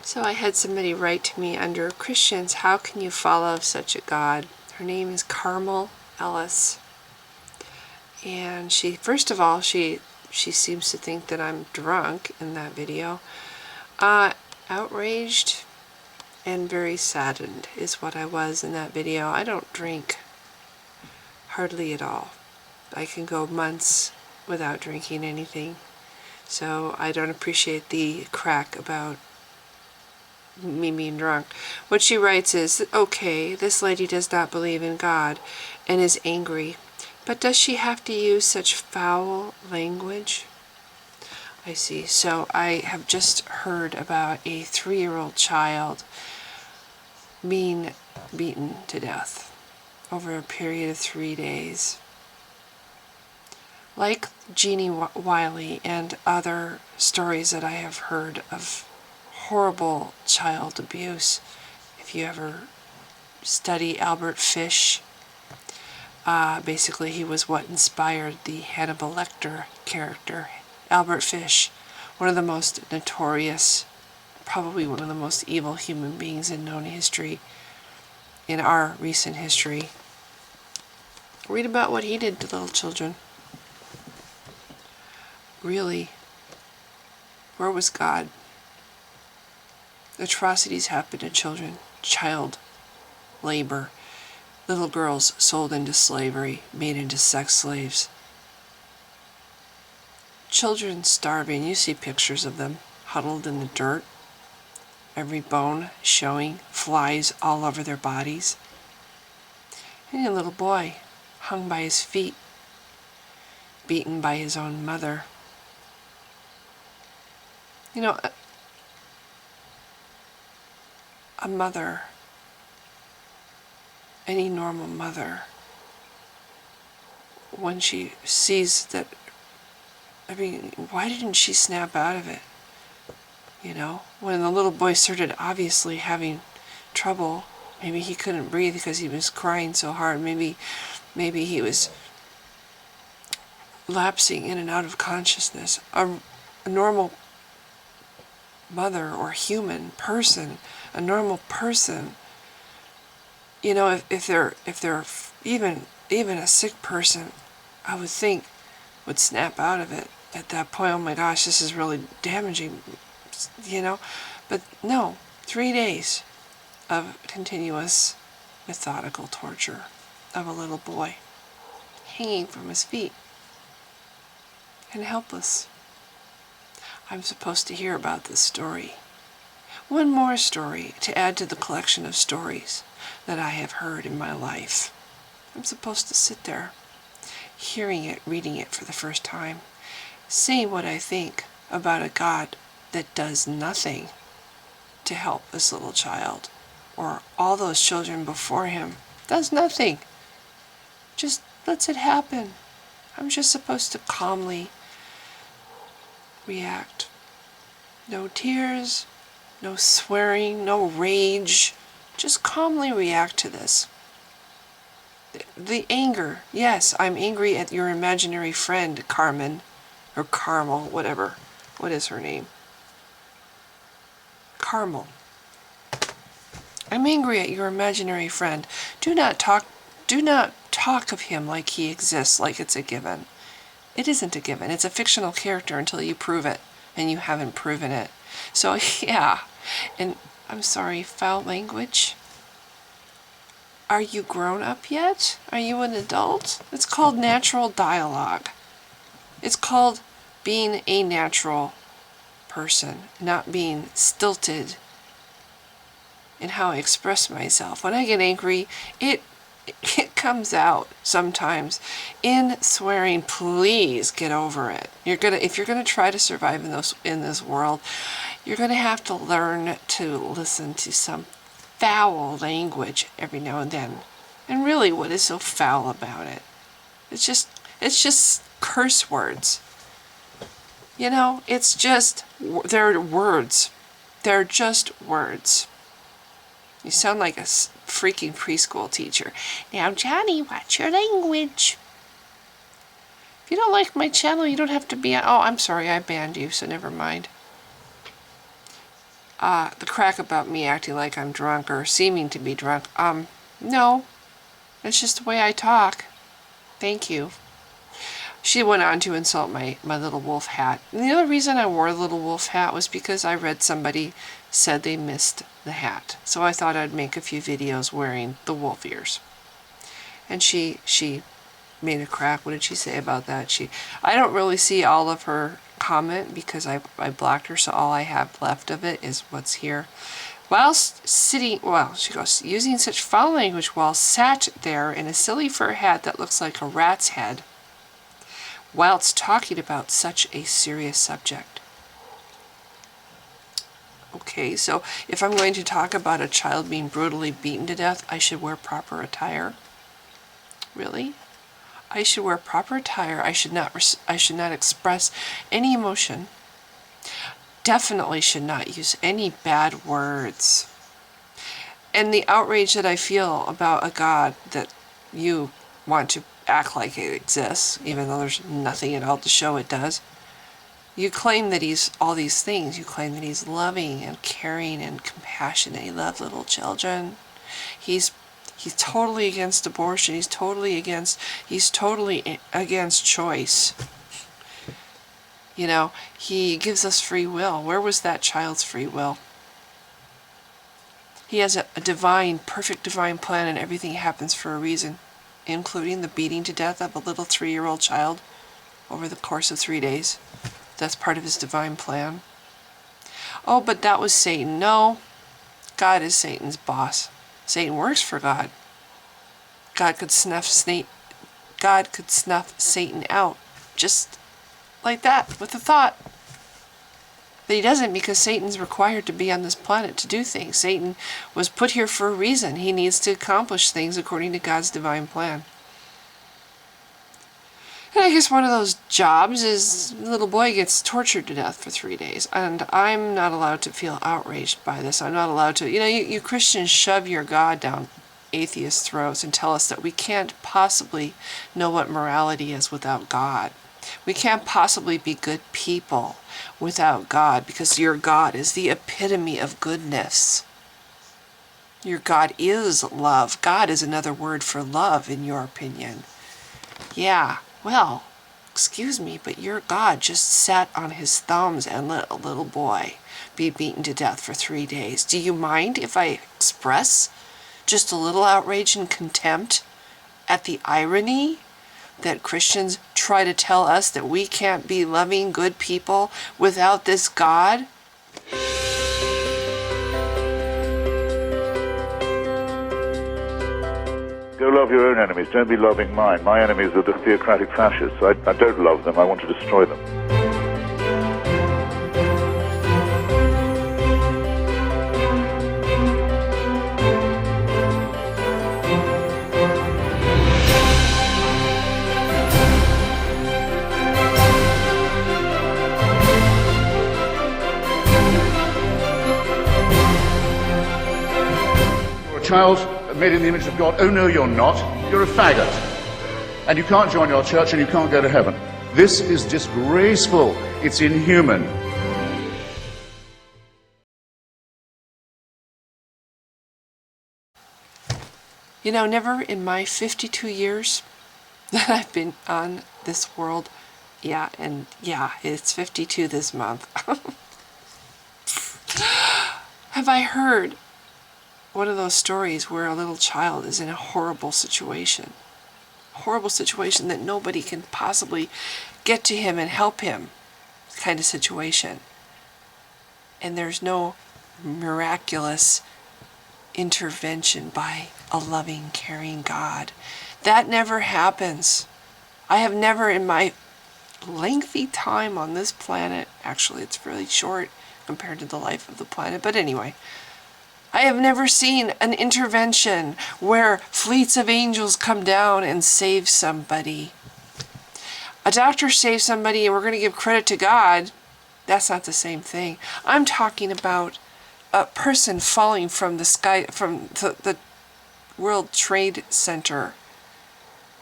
So I had somebody write to me under Christians, how can you follow such a God? Her name is Carmel Ellis. And she, first of all, she seems to think that I'm drunk in that video. Outraged and very saddened is what I was in that video. I don't drink hardly at all. I can go months without drinking anything. So I don't appreciate the crack about me being drunk. What she writes is, okay, this lady does not believe in God and is angry, but does she have to use such foul language? I see. So I have just heard about a 3-year-old child being beaten to death over a period of 3 days. Like Jeannie Wiley and other stories that I have heard of horrible child abuse, if you ever study Albert Fish, basically he was what inspired the Hannibal Lecter character. Albert Fish, one of the most notorious, probably one of the most evil human beings in known history, in our recent history. Read about what he did to little children. Really, where was God? Atrocities happen to children, child labor, little girls sold into slavery, made into sex slaves. Children starving, you see pictures of them huddled in the dirt, every bone showing, flies all over their bodies. And a little boy hung by his feet, beaten by his own mother. You know, a mother, any normal mother, when she sees that, I mean, why didn't she snap out of it? You know, when the little boy started obviously having trouble, maybe he couldn't breathe because he was crying so hard, maybe he was lapsing in and out of consciousness. A normal mother or human person, a normal person, you know, if they're even a sick person, I would think would snap out of it at that point. Oh my gosh, this is really damaging, you know. But no, 3 days of continuous methodical torture of a little boy hanging from his feet and helpless. I'm supposed to hear about this story. One more story to add to the collection of stories that I have heard in my life. I'm supposed to sit there, hearing it, reading it for the first time, saying what I think about a God that does nothing to help this little child or all those children before him. Does nothing. Just lets it happen. I'm just supposed to calmly react. No tears, no swearing, no rage. Just calmly react to this. The anger. Yes, I'm angry at your imaginary friend, Carmen, or Carmel, whatever. What is her name? Carmel. I'm angry at your imaginary friend. Do not talk of him like he exists, like it's a given. It isn't a given. It's a fictional character until you prove it, and you haven't proven it. So yeah, and I'm sorry, foul language? Are you grown up yet? Are you an adult? It's called natural dialogue. It's called being a natural person, not being stilted in how I express myself. When I get angry, it comes out sometimes in swearing. Please get over it. If you're gonna try to survive in this world, you're gonna have to learn to listen to some foul language every now and then. And really, what is so foul about it? It's just curse words. You know, they're words. They're just words. You sound like a freaking preschool teacher. Now, Johnny, watch your language. If you don't like my channel, you don't have to be... Oh, I'm sorry, I banned you, so never mind. The crack about me acting like I'm drunk or seeming to be drunk. No. It's just the way I talk. Thank you. She went on to insult my little wolf hat. And the other reason I wore the little wolf hat was because I read somebody said they missed the hat. So I thought I'd make a few videos wearing the wolf ears. And she made a crack. What did she say about that? I don't really see all of her comment because I blocked her, so all I have left of it is what's here. Whilst sitting, well, she goes, using such foul language while sat there in a silly fur hat that looks like a rat's head, whilst talking about such a serious subject. Okay, so if I'm going to talk about a child being brutally beaten to death, I should wear proper attire. Really? I should wear proper attire. I should not express any emotion. Definitely should not use any bad words. And the outrage that I feel about a God that you want to act like it exists, even though there's nothing at all to show it does. You claim that he's all these things. You claim that he's loving and caring and compassionate. He loves little children. He's totally against abortion. He's totally against choice. You know, he gives us free will. Where was that child's free will? He has a perfect divine plan, and everything happens for a reason, including the beating to death of a little 3-year-old child over the course of 3 days. That's part of his divine plan. Oh, but that was Satan. No, God is Satan's boss. Satan works for God. God could snuff Satan out just like that with a thought. But he doesn't, because Satan's required to be on this planet to do things. Satan was put here for a reason. He needs to accomplish things according to God's divine plan. And I guess one of those jobs is the little boy gets tortured to death for 3 days. And I'm not allowed to feel outraged by this. I'm not allowed to, you Christians shove your God down atheists' throats and tell us that we can't possibly know what morality is without God. We can't possibly be good people without God, because your God is the epitome of goodness. Your God is love. God is another word for love, in your opinion. Yeah, well, excuse me, but your God just sat on his thumbs and let a little boy be beaten to death for 3 days. Do you mind if I express just a little outrage and contempt at the irony that Christians try to tell us that we can't be loving, good people without this God? Go love your own enemies. Don't be loving mine. My enemies are the theocratic fascists. I don't love them. I want to destroy them. You're a child made in the image of God. Oh no, you're not. You're a faggot. And you can't join your church and you can't go to heaven. This is disgraceful. It's inhuman. Never in my 52 years that I've been on this world, it's 52 this month, have I heard one of those stories where a little child is in a horrible situation that nobody can possibly get to him and help him, kind of situation. And there's no miraculous intervention by a loving, caring God. That never happens. I have never, in my lengthy time on this planet, actually it's really short compared to the life of the planet, but anyway, I have never seen an intervention where fleets of angels come down and save somebody. A doctor saves somebody and we're going to give credit to God. That's not the same thing. I'm talking about a person falling from the sky, from the World Trade Center.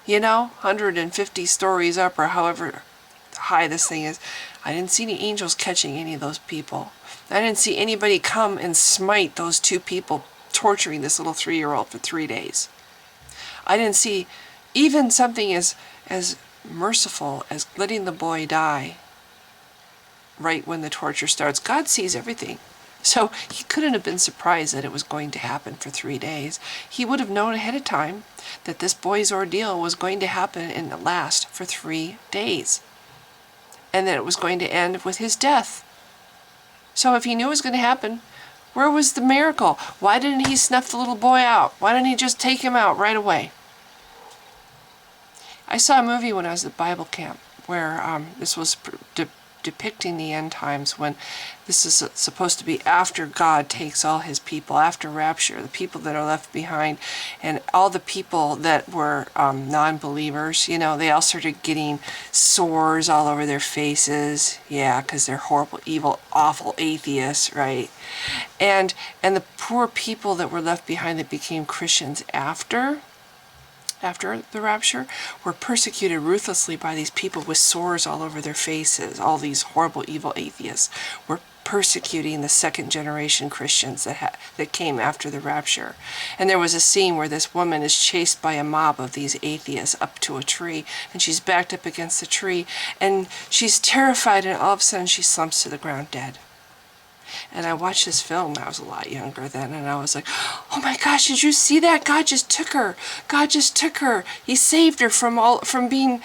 150 stories up, or however high this thing is. I didn't see any angels catching any of those people. I didn't see anybody come and smite those two people torturing this little 3-year-old for 3 days. I didn't see even something as merciful as letting the boy die right when the torture starts. God sees everything. So he couldn't have been surprised that it was going to happen for 3 days. He would have known ahead of time that this boy's ordeal was going to happen and last for 3 days. And that it was going to end with his death. So if he knew it was going to happen, where was the miracle? Why didn't he snuff the little boy out? Why didn't he just take him out right away? I saw a movie when I was at Bible camp where this was depicting the end times, when this is supposed to be after God takes all his people, after rapture, the people that are left behind, and all the people that were non-believers, you know, they all started getting sores all over their faces, yeah, because they're horrible, evil, awful atheists, right? And the poor people that were left behind that became Christians after the rapture were persecuted ruthlessly by these people with sores all over their faces. All these horrible, evil atheists were persecuting the second generation Christians that came after the rapture. And there was a scene where this woman is chased by a mob of these atheists up to a tree, and she's backed up against the tree, and she's terrified, and all of a sudden she slumps to the ground dead. And I watched this film, I was a lot younger then, and I was like, oh my gosh, did you see that? God just took her. God just took her. He saved her from being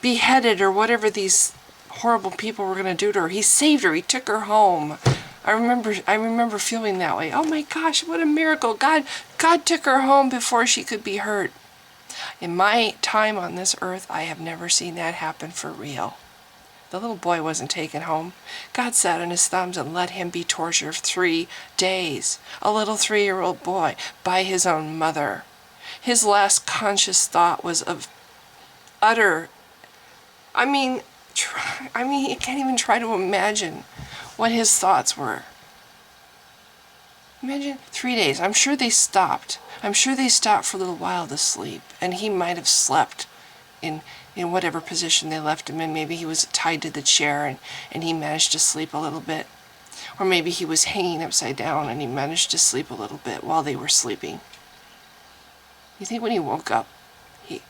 beheaded or whatever these horrible people were going to do to her. He saved her. He took her home. I remember feeling that way. Oh my gosh, what a miracle. God took her home before she could be hurt. In my time on this earth, I have never seen that happen for real. The little boy wasn't taken home. God sat on his thumbs and let him be tortured for 3 days. A little 3-year-old boy by his own mother. His last conscious thought was of utter... I mean, you can't even try to imagine what his thoughts were. Imagine 3 days. I'm sure they stopped. I'm sure they stopped for a little while to sleep. And he might have slept in whatever position they left him in. Maybe he was tied to the chair and he managed to sleep a little bit. Or maybe he was hanging upside down and he managed to sleep a little bit while they were sleeping. You think when he woke up,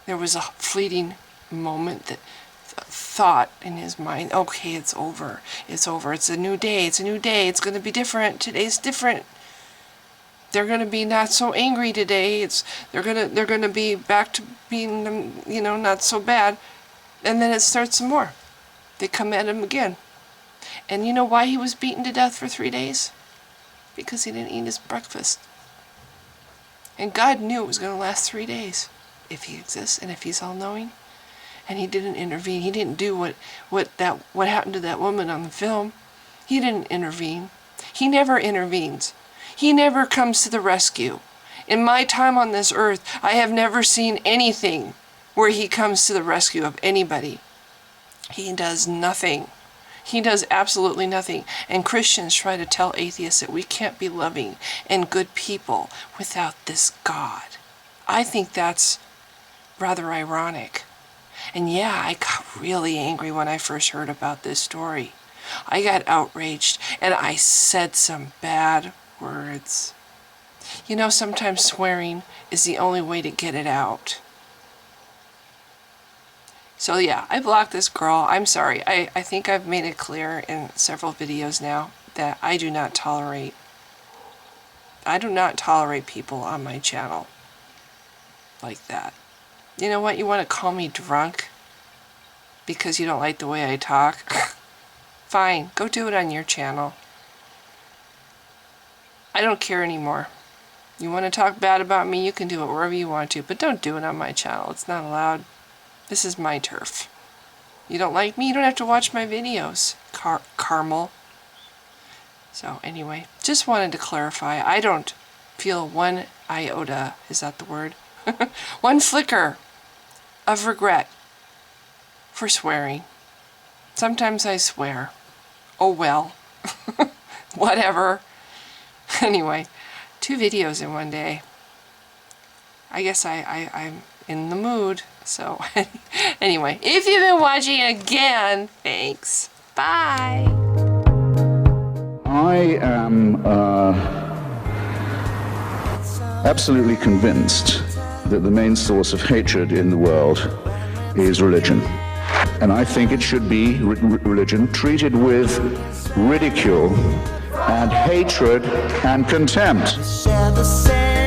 there was a fleeting moment that thought in his mind, okay, it's over. It's over. It's a new day. It's a new day. It's going to be different. Today's different. They're going to be not so angry today. They're going to be back to being, not so bad. And then it starts some more. They come at him again. And you know why he was beaten to death for 3 days? Because he didn't eat his breakfast. And God knew it was going to last 3 days, if he exists and if he's all-knowing. And he didn't intervene. He didn't do what happened to that woman on the film. He didn't intervene. He never intervenes. He never comes to the rescue. In my time on this earth, I have never seen anything where he comes to the rescue of anybody. He does nothing. He does absolutely nothing. And Christians try to tell atheists that we can't be loving and good people without this God. I think that's rather ironic. And yeah, I got really angry when I first heard about this story. I got outraged and I said some bad words. Sometimes swearing is the only way to get it out. So yeah, I blocked this girl. I'm sorry. I think I've made it clear in several videos now that I do not tolerate people on my channel like that. You know what? You want to call me drunk because you don't like the way I talk? Fine, go do it on your channel. I don't care anymore. You want to talk bad about me, you can do it wherever you want to, but don't do it on my channel. It's not allowed. This is my turf. You don't like me, you don't have to watch my videos. Carmel. So anyway, just wanted to clarify. I don't feel one iota, is that the word? One flicker of regret for swearing. Sometimes I swear. Oh well. Whatever. Anyway, 2 videos in one day. I guess I'm in the mood. So anyway, if you've been watching again, thanks. Bye. I am absolutely convinced that the main source of hatred in the world is religion. And I think it should be religion treated with ridicule and hatred and contempt. Share the same